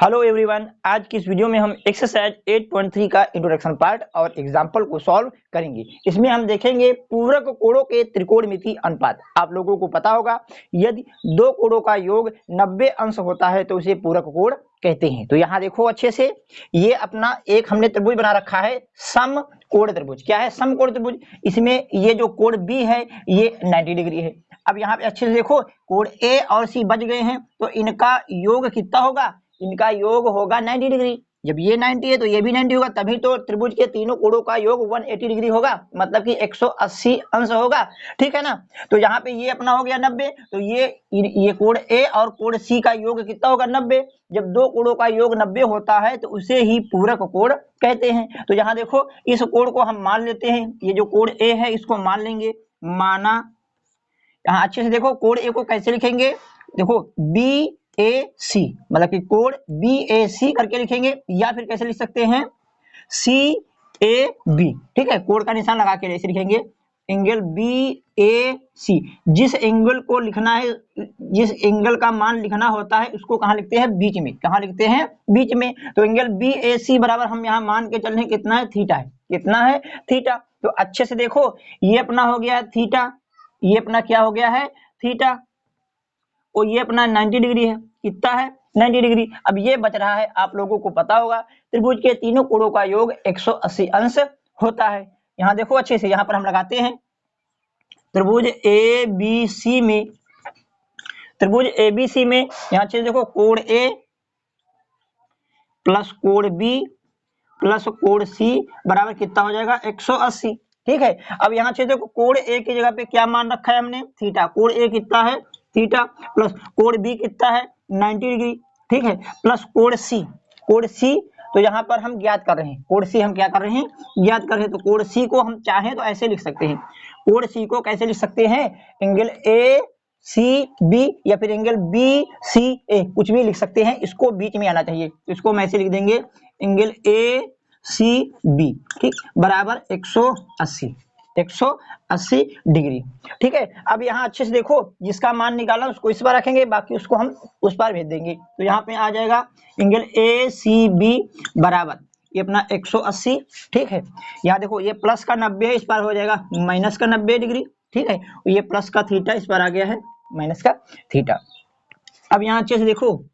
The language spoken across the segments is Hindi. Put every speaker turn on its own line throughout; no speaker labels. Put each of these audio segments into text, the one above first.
हेलो एवरीवन, आज की इस वीडियो में हम एक्सरसाइज 8.3 का इंट्रोडक्शन पार्ट और एग्जांपल को सॉल्व करेंगे। इसमें हम देखेंगे पूरक कोणों के त्रिकोणमितीय अनुपात। आप लोगों को पता होगा, यदि दो कोणों का योग 90 अंश होता है तो उसे पूरक कोण कहते हैं। तो यहाँ देखो अच्छे से, ये अपना एक हमने त्रिभुज बना रखा है, समकोण त्रिभुज। क्या है? समकोण त्रिभुज। इसमें ये जो कोण बी है ये 90 डिग्री है। अब यहाँ पे अच्छे से देखो, कोण ए और सी बच गए हैं तो इनका योग कितना होगा? इनका योग होगा 90 डिग्री। जब ये 90 है तो ये भी 90 होगा, तभी तो त्रिभुज के तीनों कोणों का योग 180 डिग्री होगा, मतलब कि 180 अंश होगा। ठीक है ना? तो यहाँ पे ये अपना हो गया 90, तो ये कोण ए और कोण सी का योग कितना होगा? 90। जब दो कोणों का योग 90 होता है तो उसे ही पूरक कोण कहते हैं। तो यहाँ देखो, इस कोण को हम मान लेते हैं, ये जो कोण ए है इसको मान लेंगे। माना, यहाँ अच्छे से देखो, कोण ए को कैसे लिखेंगे? देखो, बी ए सी, मतलब कि कोण बी ए सी करके लिखेंगे, या फिर कैसे लिख सकते हैं? सी ए बी। ठीक है, कोण का निशान लगा के ऐसे लिखेंगे, एंगल बी ए सी। जिस एंगल को लिखना है, जिस एंगल का मान लिखना होता है उसको कहाँ लिखते हैं? बीच में। कहाँ लिखते हैं? बीच में। तो एंगल बी ए सी बराबर हम यहाँ मान के चल रहे हैं कितना है? थीटा है। कितना है? थीटा। तो अच्छे से देखो, ये अपना हो गया है थीटा, ये अपना क्या हो गया है? थीटा। और ये अपना 90 डिग्री है। कितना है? 90 डिग्री। अब ये बच रहा है, आप लोगों को पता होगा, त्रिभुज के तीनों कोणों का योग 180 अंश होता है। यहाँ देखो अच्छे से, यहाँ पर हम लगाते हैं त्रिभुज ए बी सी में, त्रिभुज ए बी सी में यहाँ अच्छे से देखो, कोण ए प्लस कोण बी प्लस कोण सी बराबर कितना हो जाएगा? 180। ठीक है, अब यहाँ से देखो, कोण ए की जगह पे क्या मान रखा है हमने? थीटा। कोण ए कितना है? थीटा। प्लस कोण बी कितना है? 90 डिग्री। ठीक है, प्लस कोण सी। कोण सी तो यहाँ पर हम ज्ञात कर रहे हैं, कोण सी हम क्या कर रहे हैं? ज्ञात कर रहे हैं। तो कोण सी को हम चाहें तो ऐसे लिख सकते हैं। कोण सी को कैसे लिख सकते हैं? एंगल ए सी बी, या फिर एंगल बी सी ए, कुछ भी लिख सकते हैं। इसको बीच में आना चाहिए, इसको हम ऐसे लिख देंगे, एंगल ए सी बी, ठीक, बराबर 180 डिग्री। ठीक है, अब यहाँ अच्छे से देखो, जिसका मान निकाला उसको इस बार रखेंगे, बाकी उसको हम उस बार भेज देंगे। तो यहाँ पे आ जाएगा एंगल ए सी बी बराबर ये अपना 180। ठीक है, यहाँ देखो, ये प्लस का 90 है, इस बार हो जाएगा माइनस का 90 डिग्री। ठीक है, ये प्लस का थीटा इस बार आ गया है माइनस का थीटा। अब यहाँ अच्छे से देखो,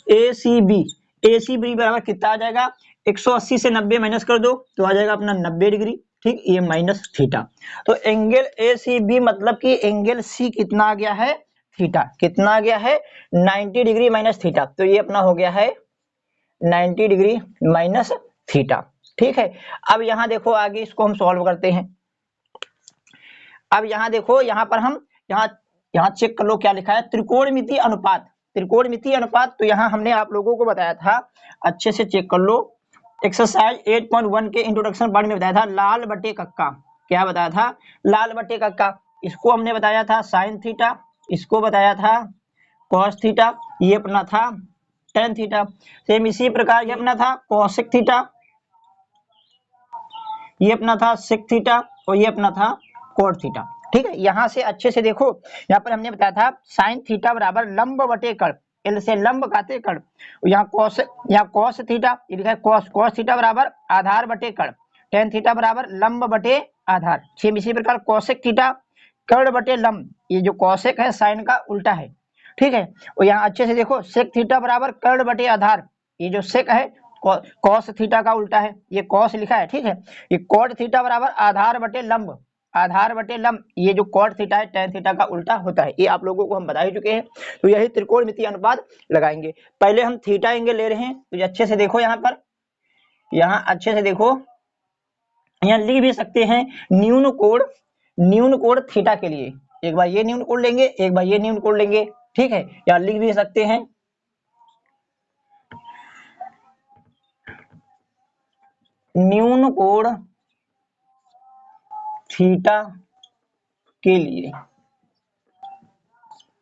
ए सी बी बराबर कितना आ जाएगा? 180 से 90 माइनस कर दो तो आ जाएगा अपना 90 डिग्री। ठीक, ये माइनस थीटा। तो एंगल ए सी बी मतलब कि एंगल सी कितना आ गया है? थीटा। कितना आ गया है? 90 डिग्री माइनस थीटा। तो ये अपना हो गया है 90 डिग्री माइनस थीटा। ठीक है, अब यहाँ देखो, आगे इसको हम सॉल्व करते हैं। अब यहाँ देखो, यहाँ पर हम यहाँ चेक कर लो क्या लिखा है? त्रिकोणमितीय अनुपात। त्रिकोणमितीय अनुपात, तो यहाँ हमने आप लोगों को बताया था, अच्छे से चेक कर लो, एक्सरसाइज 8.1 के इंट्रोडक्शन पार्ट में बताया था, लाल बटे कक्का। क्या बताया था? लाल बटे कक्का। इसको हमने बताया था साइन थीटा, इसको बताया था कॉस थीटा, ये अपना था टेन थीटा। सेम इसी प्रकार ये अपना था कॉसेक थीटा, ये अपना था सेक थीटा, और ये अपना था कोट थीटा। ठीक है, यहाँ से अच्छे से देखो, यहाँ पर हमने बताया था साइन थीटा बराबर लंब बटे कर्ण, एल से लंब काते कर्ण। यहाँ कॉस थीटा, ये लिखा है कॉस थीटा बराबर आधार बटे कर्ण, टेन थीटा बराबर लंब बटे आधार। सेम इसी प्रकार कॉसेक थीटा कर्ण बटे लंब, ये जो कॉसेक है साइन का उल्टा है। ठीक है, और यहाँ अच्छे से देखो, सेक थीटा बराबर कर्ण बटे आधार, ये जो सेक है कॉस थीटा का उल्टा है, ये कॉस लिखा है। ठीक है, ये कॉट थीटा बराबर आधार बटे लंब, आधार बटे लंब, ये जो कॉट थीटा है टेन थीटा का उल्टा होता है। ये आप लोगों को हम बता ही चुके हैं। तो यही त्रिकोणमितीय अनुपात लगाएंगे। पहले हम थीटा एंगल ले रहे हैं, तो अच्छे से देखो, यहाँ पर, यहाँ अच्छे से देखो, यहाँ लिख भी सकते हैं न्यून कोण थीटा के लिए। एक बार ये न्यून कोण लेंगे, एक बार ये न्यून कोण लेंगे। ठीक है, यहाँ लिख भी सकते हैं न्यून कोण थीटा के लिए,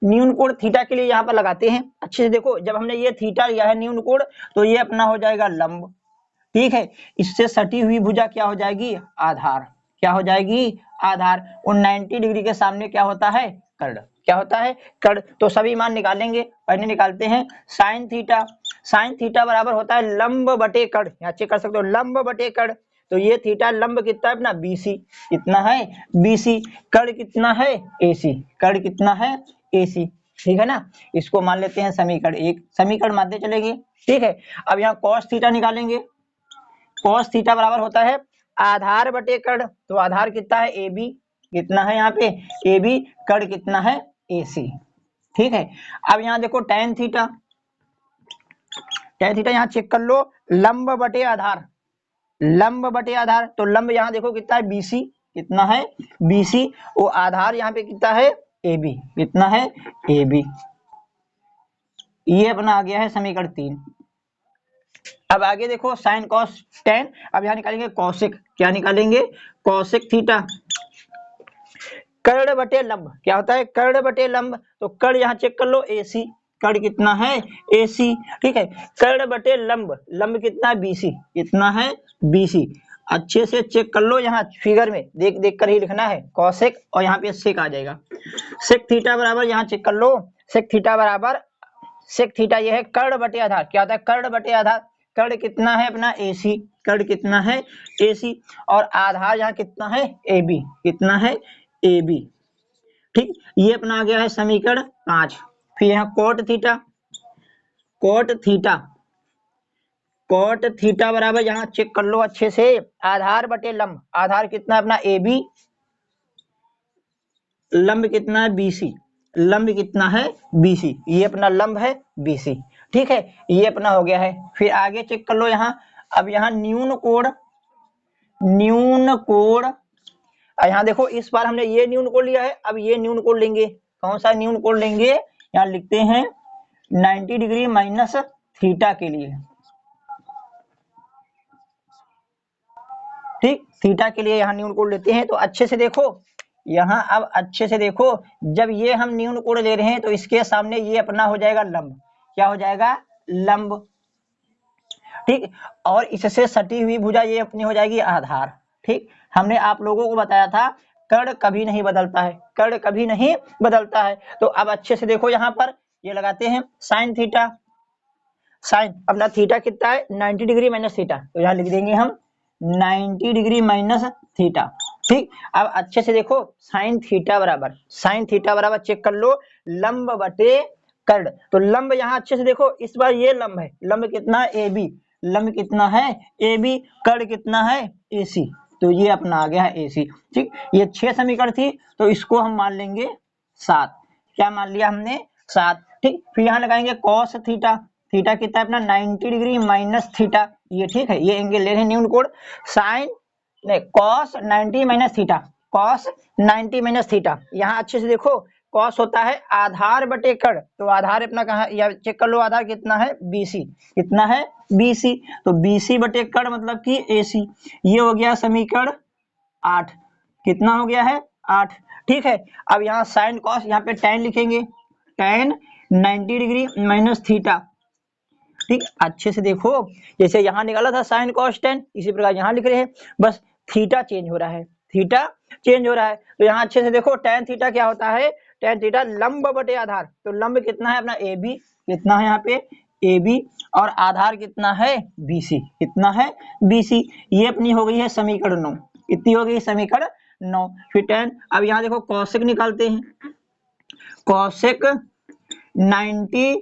न्यून कोण थीटा के लिए यहाँ पर लगाते हैं। अच्छे से देखो, जब हमने ये थीटा लिया है न्यून कोण, तो ये अपना हो जाएगा लंब। ठीक है, इससे सटी हुई भुजा क्या हो जाएगी? आधार। क्या हो जाएगी? आधार। और 90 डिग्री के सामने क्या होता है? कर्ण। क्या होता है? कर्ण। तो सभी मान निकालेंगे। पहले निकालते हैं साइन थीटा। साइन थीटा बराबर होता है लंब बटे कर्ण, यहाँ चेक कर सकते हो लंब बटे कर्ण, तो ये थीटा लंब कितना है अपना BC, कितना है BC, कर्ण कितना है AC, कर्ण कितना है AC, ठीक है ना। इसको मान लेते हैं समीकरण 1, समीकरण मानते चलेंगे, ठीक है। अब यहाँ cos थीटा निकालेंगे, cos थीटा बराबर होता है आधार बटे कर्ण, तो आधार कितना है AB, कितना है यहाँ पे AB, कर्ण कितना है AC, ठीक है। अब यहाँ देखो tan थीटा, tan थीटा यहाँ चेक कर लो लंब बटे आधार, लंब बटे आधार, तो लंब यहाँ देखो कितना है BC, कितना है BC, वो आधार यहाँ पे कितना है AB, कितना है AB, ये अपना आ गया है समीकरण 3। अब आगे देखो साइन कॉस टेन, अब यहाँ निकालेंगे कौशिक, क्या निकालेंगे कौशिक थीटा, कर्ण बटे लंब, क्या होता है कर्ण बटे लंब, तो कर्ण यहाँ चेक कर लो AC, कर्ण कितना है AC, ठीक है। कर्ण बटे लंब, लंब कितना है BC, कितना है BC, अच्छे से चेक कर लो, यहाँ फिगर में देख देख कर ही लिखना है कौशिक, और यहाँ पे सेक आ जाएगा, सेक थीटा बराबर यहाँ चेक कर लो, सेक थीटा बराबर, सेक थीटा ये है कर्ण बटे आधार, क्या होता है कर्ण बटे आधार, कर्ण कितना है अपना AC, कर्ण कितना है AC, और आधार यहाँ कितना है AB, कितना है AB, ठीक। ये अपना आ गया है समीकरण 5। फिर यहाँ cot theta, cot theta, cot theta बराबर यहाँ चेक कर लो अच्छे से आधार बटे लंब, आधार कितना है अपना AB, लंब कितना है BC, लंब कितना है BC, ये अपना लंब है BC, ठीक है, ये अपना हो गया है। फिर आगे चेक कर लो यहाँ, अब यहाँ न्यून कोण, न्यून कोण, यहाँ देखो इस बार हमने ये न्यून कोण लिया है, अब ये न्यून कोण लेंगे, कौन सा न्यून कोण लेंगे, यहाँ लिखते हैं 90 डिग्री माइनस थीटा के लिए, ठीक, थीटा के लिए यहाँ न्यून कोण लेते हैं। तो अच्छे से देखो यहाँ, अब अच्छे से देखो, जब ये हम न्यून कोण ले रहे हैं तो इसके सामने ये अपना हो जाएगा लंब, क्या हो जाएगा लंब, ठीक, और इससे सटी हुई भुजा ये अपनी हो जाएगी आधार, ठीक। हमने आप लोगों को बताया था कर्ण कभी नहीं बदलता है, कर्ण कभी नहीं बदलता है। तो अब अच्छे से देखो यहाँ पर ये लगाते हैं साइन थीटा, साइन अपना थीटा कितना है 90 डिग्री माइनस थीटा, तो यहाँ लिख देंगे हम 90 डिग्री माइनस थीटा, ठीक। अब अच्छे से देखो साइन थीटा बराबर, साइन थीटा बराबर चेक कर लो लंब बटे कर्ण, तो लंब यहाँ अच्छे से देखो इस बार ये लंब है, लंब कितना है AB, लंब कितना है AB, कर्ण कितना है AC, तो ये अपना आ गया है AC, ठीक। ये 6 समीकरण थी, तो इसको हम मान लेंगे 7, क्या मान लिया हमने 7, ठीक। फिर यहाँ लगाएंगे cos थीटा, थीटा कितना है अपना 90 डिग्री माइनस थीटा, ये ठीक है, ये एंगल ले रहे हैं न्यून कोण, साइन नहीं cos 90 minus theta, cos 90 minus theta, यहाँ अच्छे से देखो cos होता है आधार बटे कर्ण, तो आधार अपना कहाँ, या चेक कर लो आधार कितना है BC, कितना है BC, तो BC बटे कर्ण मतलब कि AC, ये हो गया समीकरण 8, कितना हो गया है 8, ठीक है। अब यहाँ साइन कॉस, यहाँ पे tan लिखेंगे, tan 90 डिग्री माइनस थीटा, ठीक। अच्छे से देखो जैसे यहाँ निकाला था साइन कॉस tan, इसी प्रकार यहाँ लिख रहे हैं, बस थीटा चेंज हो रहा है, थीटा चेंज हो रहा है। तो यहाँ अच्छे से देखो tan थीटा क्या होता है, tan थीटा लंब बटे आधार, तो लंब कितना है अपना AB, कितना है यहाँ पे AB, और आधार कितना है BC, कितना है BC, ये अपनी हो गई है समीकरण 9, कितनी हो गई समीकरण 9। फिर tan, अब यहाँ देखो कौशिक निकालते हैं, कौशिक 90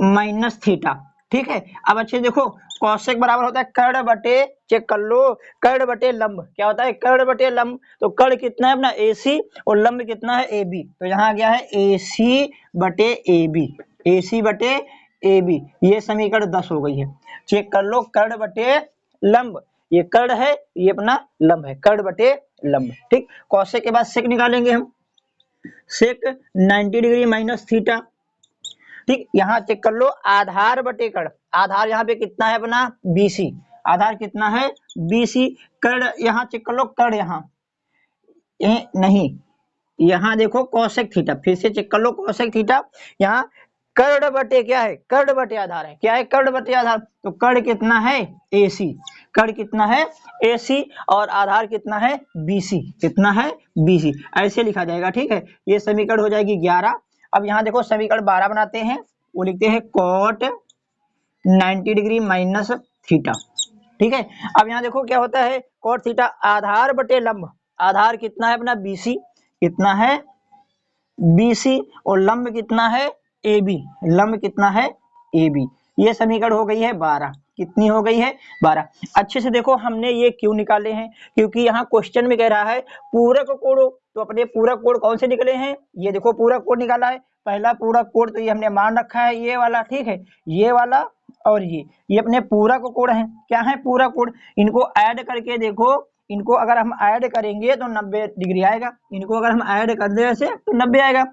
माइनस थीटा, ठीक है। अब अच्छे देखो कौशिक बराबर होता है कर्ण बटे, चेक कर लो कर्ण बटे लंब, क्या होता है कर्ण बटे लंब, तो कर्ण कितना है अपना AC और लंब कितना है AB, तो यहाँ आ गया है AC बटे AB, AC बटे AB, ये समीकरण 10 हो गई है। चेक कर लो कर्ण बटे लंब, ये कर्ण है ये अपना लंब है, कर्ण बटे लंब, ठीक। कौशिक के बाद सेक निकालेंगे हम, सेक 90 डिग्री माइनस थीटा, ठीक। यहाँ चेक कर लो आधार बटे कर्ण, आधार यहाँ पे कितना है अपना BC, आधार कितना है BC, कर्ण यहाँ चेक कर लो, कर्ण यहाँ नहीं, यहाँ देखो कौशिक थीटा, फिर से चेक कर लो कौशिक थीटा, यहाँ कर्ण बटे क्या है कर्ण बटे आधार है, क्या है कर्ण बटे आधार, तो कर्ण कितना है AC, कर्ण कितना है AC, और आधार कितना है BC, कितना है BC, ऐसे लिखा जाएगा, ठीक है। ये समीकरण हो जाएगी 11। अब यहाँ देखो समीकरण 12 बनाते हैं, वो लिखते हैं कॉट 90 डिग्री माइनस थीटा। ठीक है, अब यहाँ देखो क्या होता है, कॉट थीटा आधार बटे लंब, आधार कितना है अपना BC, कितना है BC, और लंब कितना है AB, लंब कितना है AB। ये समीकरण हो गई है 12, कितनी हो गई है 12। अच्छे से देखो हमने ये क्यों निकाले हैं, क्योंकि यहाँ क्वेश्चन में कह रहा है पूरक कोणों, तो अपने पूरक कोण कौन से निकले हैं, ये देखो पूरक कोण निकाला है। पहला पूरक कोण तो ये हमने मान रखा है, ये वाला, ठीक है, ये वाला और ये अपने पूरक कोण है। क्या है पूरक कोण, इनको ऐड करके देखो, इनको अगर हम ऐड करेंगे तो 90 डिग्री आएगा, इनको अगर हम ऐड कर दे ऐसे तो 90 आएगा,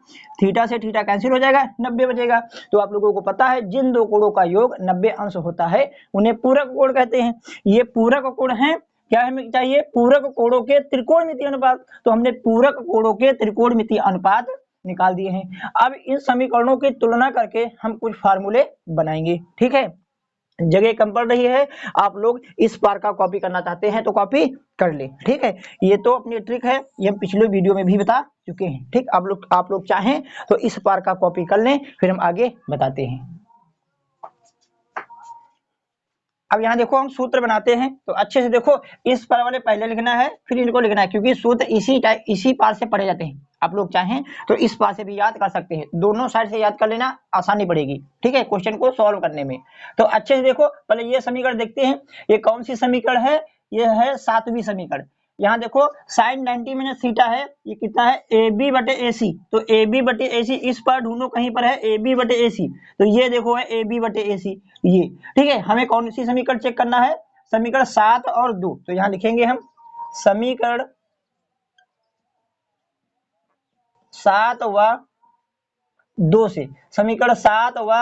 थीटा से थीटा कैंसिल हो जाएगा, 90 बचेगा। तो आप लोगों को पता है जिन दो कोणों का योग 90 अंश होता है उन्हें पूरक कोण कहते हैं। ये पूरक कोण है, क्या हमें चाहिए, पूरक कोणों के त्रिकोणमितीय अनुपात, तो हमने पूरक कोणों के त्रिकोणमितीय अनुपात निकाल दिए हैं। अब इन समीकरणों की तुलना करके हम कुछ फार्मूले बनाएंगे। ठीक है, जगह कम पड़ रही है, आप लोग इस बार का कॉपी करना चाहते हैं तो कॉपी कर ले। ठीक है, ये तो अपनी ट्रिक है, ये हम पिछले वीडियो में भी बता चुके हैं। ठीक, आप लोग चाहें तो इस बार का कॉपी कर लें, फिर हम आगे बताते हैं। अब यहाँ देखो हम सूत्र बनाते हैं, तो अच्छे से देखो, इस पर वाले पहले लिखना है फिर इनको लिखना है, क्योंकि सूत्र इसी पार से पढ़े जाते हैं। आप लोग चाहें तो इस पार से भी याद कर सकते हैं, दोनों साइड से याद कर लेना, आसानी पड़ेगी। ठीक है, क्वेश्चन को सॉल्व करने में। तो अच्छे से देखो, पहले ये समीकरण देखते हैं, ये कौन सी समीकरण है, ये है 7वीं समीकरण। यहाँ देखो साइन 90 माइनस थीटा है, ये कितना है AB बटे AC, तो AB बटे AC इस पर ढूंढो, कहीं पर है AB बटे AC, तो ये देखो है AB बटे AC ये। ठीक है, हमें कौन सी समीकरण चेक करना है, समीकरण 7 और 2, तो यहाँ लिखेंगे हम समीकरण 7 व 2 से, समीकरण 7 व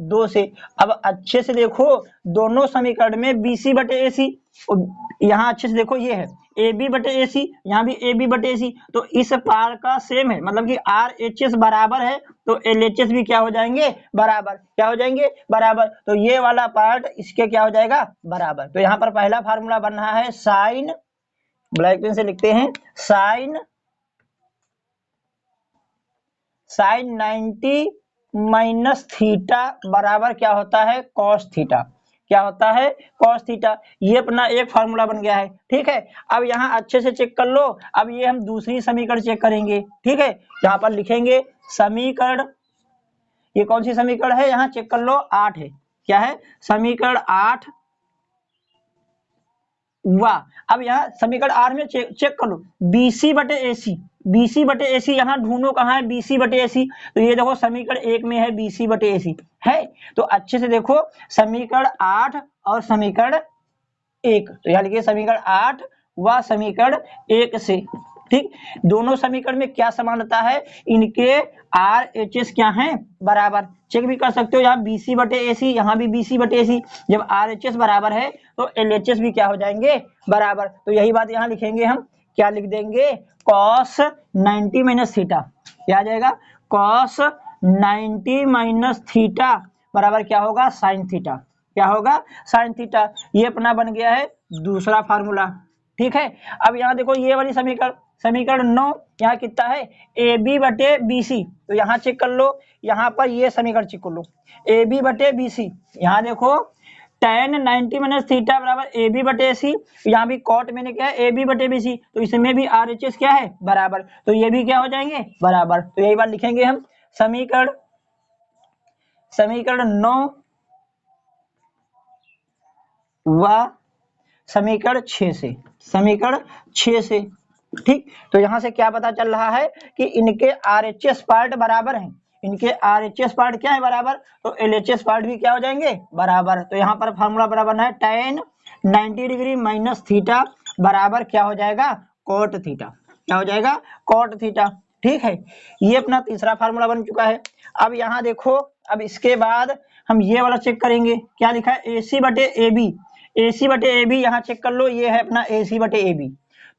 2 से। अब अच्छे से देखो दोनों समीकरण में BC बटे AC, यहाँ अच्छे से देखो ये है AB बटे AC, यहाँ भी AB बटे AC, तो इस पार का सेम है, मतलब कि RHS बराबर है, तो LHS भी क्या हो जाएंगे बराबर, क्या हो जाएंगे बराबर, तो ये वाला पार्ट इसके क्या हो जाएगा बराबर। तो यहाँ पर पहला फार्मूला बन रहा है साइन, ब्लैक पेन से लिखते हैं साइन 90 माइनस थीटा बराबर क्या होता है कॉस थीटा, क्या होता है कॉस थीटा। ये अपना एक फार्मूला बन गया है। ठीक है, अब यहाँ अच्छे से चेक कर लो, अब ये हम दूसरी समीकरण चेक करेंगे। ठीक है, यहाँ पर लिखेंगे समीकरण, ये कौन सी समीकरण है, यहाँ चेक कर लो 8 है, क्या है समीकरण 8 वाह। अब यहाँ समीकरण 8 में चेक कर लो BC बटे AC, BC बटे AC यहाँ ढूंढो कहाँ है BC बटे AC, तो ये देखो समीकरण 1 में है BC बटे AC है। तो अच्छे से देखो समीकरण 8 और समीकरण 1, तो यहाँ लिखिए समीकरण 8 व समीकरण 1 से। ठीक, दोनों समीकरण में क्या समानता है, इनके RHS क्या है बराबर, चेक भी कर सकते हो, यहाँ BC बटे AC, यहाँ भी BC बटे AC, जब RHS बराबर है तो LHS भी क्या हो जाएंगे बराबर। तो यही बात यहाँ लिखेंगे हम, क्या लिख देंगे cos 90 माइनस थीटा, क्या आ जाएगा cos 90 माइनस थीटा बराबर क्या होगा साइन थीटा, क्या होगा साइन थीटा। ये अपना बन गया है दूसरा फार्मूला। ठीक है, अब यहाँ देखो ये वाली समीकरण, समीकरण 9, यहाँ कितना है AB बटे BC, तो यहाँ चेक कर लो, यहाँ पर ये समीकरण चेक कर लो AB बटे BC, यहाँ देखो tan 90 माइनस थीटा बराबर AB बटे AC, यहाँ भी कॉट मैंने क्या है AB बटे BC, तो इसमें भी RHS क्या है बराबर, तो ये भी क्या हो जाएंगे बराबर। तो यही बात लिखेंगे हम समीकरण 9 व समीकरण 6 से, समीकरण 6 से। ठीक, तो यहां से क्या पता चल रहा है कि इनके RHS पार्ट बराबर हैं, इनके RHS पार्ट क्या है बराबर, तो LHS पार्ट भी क्या हो जाएंगे बराबर। तो यहाँ पर फार्मूला बराबर है tan 90 डिग्री माइनस थीटा बराबर क्या हो जाएगा कॉट थीटा, क्या हो जाएगा कॉट थीटा। ठीक है, ये अपना तीसरा फार्मूला बन चुका है। अब यहाँ देखो, अब इसके बाद हम ये वाला चेक करेंगे, क्या लिखा है AC बटे AB, AC बटे AB यहाँ चेक कर लो, ये है अपना AC बटे AB।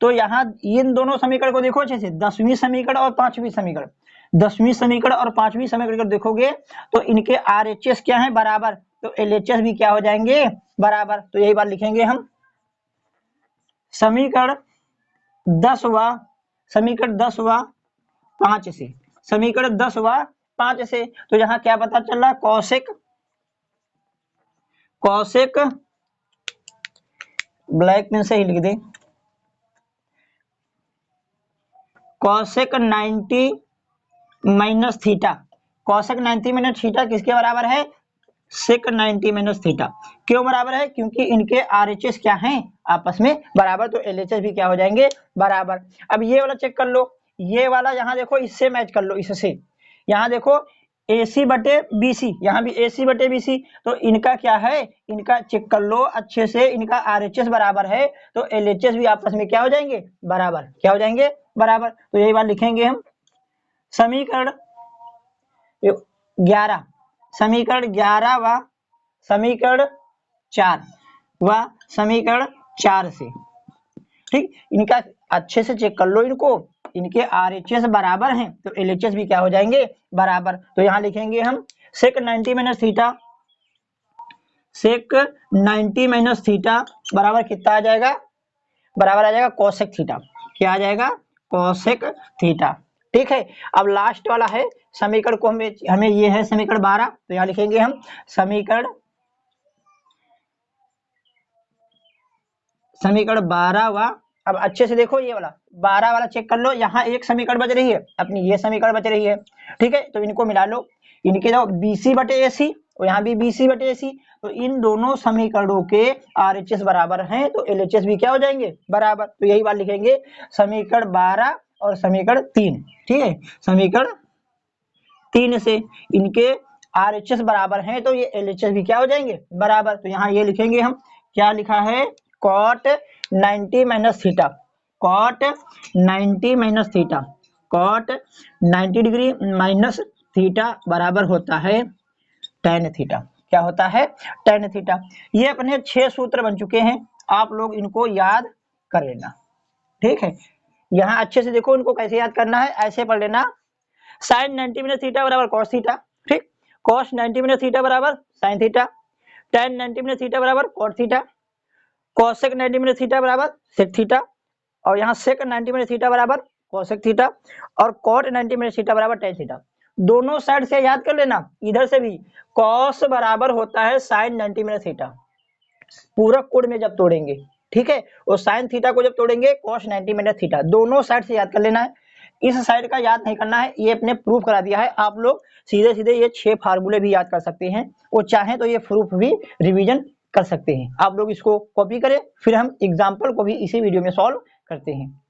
तो यहाँ इन दोनों समीकरण को देखो अच्छे से, 10वीं समीकरण और 5वीं समीकरण, 10वीं समीकरण और 5वीं समीकरण देखोगे तो इनके RHS क्या है बराबर, तो LHS भी क्या हो जाएंगे बराबर। तो यही बात लिखेंगे हम समीकरण 10 व 5 से, समीकरण 10 व 5 से, तो यहाँ क्या पता चल रहा, कौशिक ब्लैक पेन से ही लिख दे, कौशिक 90 माइनस थीटा, कौशिक 90 माइनस थीटा किसके बराबर है, सेक 90 माइनस थीटा। क्यों बराबर है, क्योंकि इनके आरएचएस क्या हैं, आपस में बराबर, तो एलएचएस भी क्या हो जाएंगे, बराबर। अब ये वाला चेक कर लो, ये वाला यहाँ देखो इससे मैच कर लो, इससे यहाँ देखो AC बटे BC, यहाँ भी AC बटे BC, तो इनका क्या है, इनका चेक कर लो अच्छे से, इनका RHS बराबर है, तो LHS भी आपस में क्या हो जाएंगे, बराबर, क्या हो जाएंगे, बराबर। तो यही बात लिखेंगे हम, समीकरण 11, समीकरण 11 व समीकरण 4 व समीकरण 4 से, ठीक, इनका अच्छे से चेक कर लो इनको, इनके आरएचएस बराबर हैं, तो एलएचएस भी क्या हो जाएंगे, बराबर। तो यहाँ लिखेंगे हम सेक 90 माइनस थीटा, सेक 90 माइनस थीटा बराबर कितना आ जाएगा, बराबर आ जाएगा कोसेक थीटा, क्या आ जाएगा, कोसेक थीटा, ठीक है। अब लास्ट वाला है समीकरण को हमें ये है समीकरण 12, तो यहाँ लिखेंगे हम समीकरण 12 व, अब अच्छे से देखो ये वाला 12 वाला चेक कर लो, यहाँ एक समीकरण बच रही है अपनी, ये समीकरण बच रही है, ठीक है, तो इनको मिला लो, इनके जो BC बटे AC और यहाँ भी BC बटे AC, तो इन दोनों समीकरणों के RHS बराबर हैं, तो LHS भी क्या हो जाएंगे, बराबर। तो यही बात लिखेंगे समीकरण 12 और समीकरण 3, ठीक है, समीकरण 3 से इनके RHS बराबर हैं, तो ये LHS भी क्या हो जाएंगे, बराबर। तो यहाँ ये लिखेंगे हम, क्या लिखा है, cot 90 minus theta, cot 90 minus theta, cot 90 degree minus theta बराबर होता है tan थीटा, क्या होता है, tan थीटा। ये अपने 6 सूत्र बन चुके हैं, आप लोग इनको याद कर लेना, ठीक है। यहाँ अच्छे से देखो इनको कैसे याद करना है, ऐसे पढ़ लेना, sin 90 माइनस थीटा बराबर cos थीटा, ठीक, cos 90 माइनस थीटा बराबर sin theta, tan 90 minus theta बराबर cot theta, cosec 90 minus theta बराबर sec थीटा, और यहाँ sec 90 माइनस थीटा बराबर cosec थीटा, और cot 90 माइनस थीटा बराबर tan थीटा। दोनों साइड से याद कर लेना, इधर से भी cos बराबर होता है sin 90 माइनस थीटा, पूरा कोण में जब तोड़ेंगे, ठीक है, और sin थीटा को जब तोड़ेंगे cos 90 माइनस थीटा, दोनों साइड से याद कर लेना है, इस साइड का याद नहीं करना है, ये अपने प्रूफ करा दिया है, आप लोग सीधे सीधे ये 6 फार्मूले भी याद कर सकते हैं, और चाहें तो ये प्रूफ भी रिवीजन कर सकते हैं। आप लोग इसको कॉपी करें, फिर हम एग्जाम्पल को भी इसी वीडियो में सॉल्व करते हैं।